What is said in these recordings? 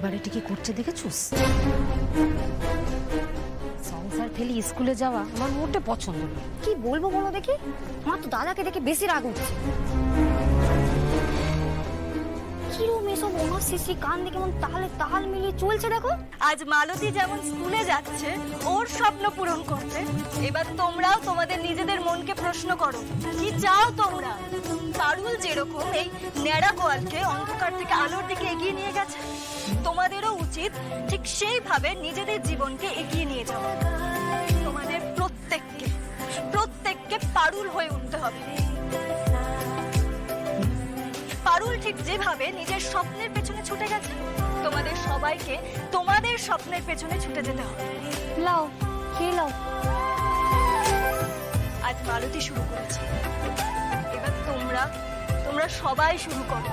বাড়াবাড়িটি কি করছে দেখেছুস? সংসার ফেলি স্কুলে যাওয়া আমার মোটে পছন্দ না। কি বলবো বলো দেখি, আমার তো দাদাকে দেখে বেশি রাগ উঠছে। কিরম এসব ওনার শিশি কান দেখে কেমন তাল মিলিয়ে চলছে দেখো। আজ মালতী যেমন স্কুলে যাচ্ছে ওর স্বপ্ন পূরণ করতে, এবার তোমরাও তোমাদের নিজেদের মনকে প্রশ্ন করো কি চাও তোমরা। পারুল যেরকম এই ন্যাড়া গোয়ালকে অন্ধকার থেকে আলোর দিকে এগিয়ে নিয়ে গেছে, তোমাদেরও উচিত ঠিক সেইভাবে নিজেদের জীবনকে এগিয়ে নিয়ে যাওয়া। তোমাদের প্রত্যেককে পারুল হয়ে উঠতে হবে। পারুল ঠিক যেভাবে নিজের স্বপ্নের পেছনে ছুটে গেছে, তোমাদের সবাইকে তোমাদের স্বপ্নের পেছনে ছুটে যেতে হবে। লাও খেয়ে লাও। আজ মালতী শুরু করেছে, এবার তোমরা সবাই শুরু করো।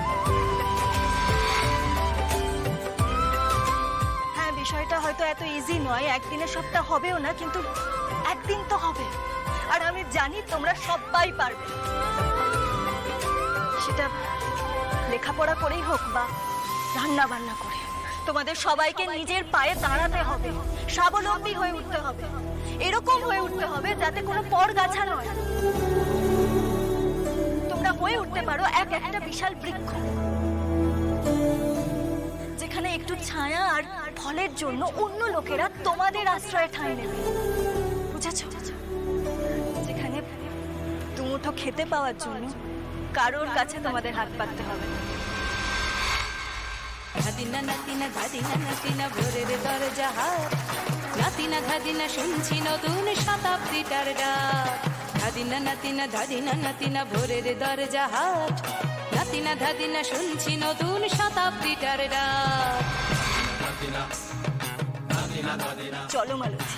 হ্যাঁ, বিষয়টা হয়তো এত ইজি নয়, একদিনে সবটা হবেও না, কিন্তু একদিন তো হবে। আর আমি জানি তোমরা সবাই পারবে, সেটা লেখাপড়া করেই হোক বা রান্না বান্না করে। তোমাদের সবাইকে নিজের পায়ে দাঁড়াতে হবে, স্বাবলম্বী হয়ে উঠতে হবে, এরকম হয়ে উঠতে হবে যাতে কোনো পরগাছা নয়। তোমরা হয়ে উঠতে পারো একটা বিশাল বৃক্ষ, যেখানে একটু ছায়া আর ফলের জন্য অন্য লোকেরা তোমাদের আশ্রয়ে ঠাঁই নেবে, বুঝেছ? যেখানে দুমুঠো খেতে পাওয়ার জন্য কারোর কাছে তোমাদের হাত পাততে হবে। ধাদিনা নাতিনা ধাদিনা নাতিনা ভোরের দরজা হাট, নাতিনা ধাদিনা শুনছি নতুন শতাব্দীটার ডাক। ধাদিনা নাতিনা ধাদিনা নাতিনা ভোরের দরজা হাট, নাতিনা ধাদিনা শুনছি নতুন শতাব্দীটার ডাক। চলো মালতী।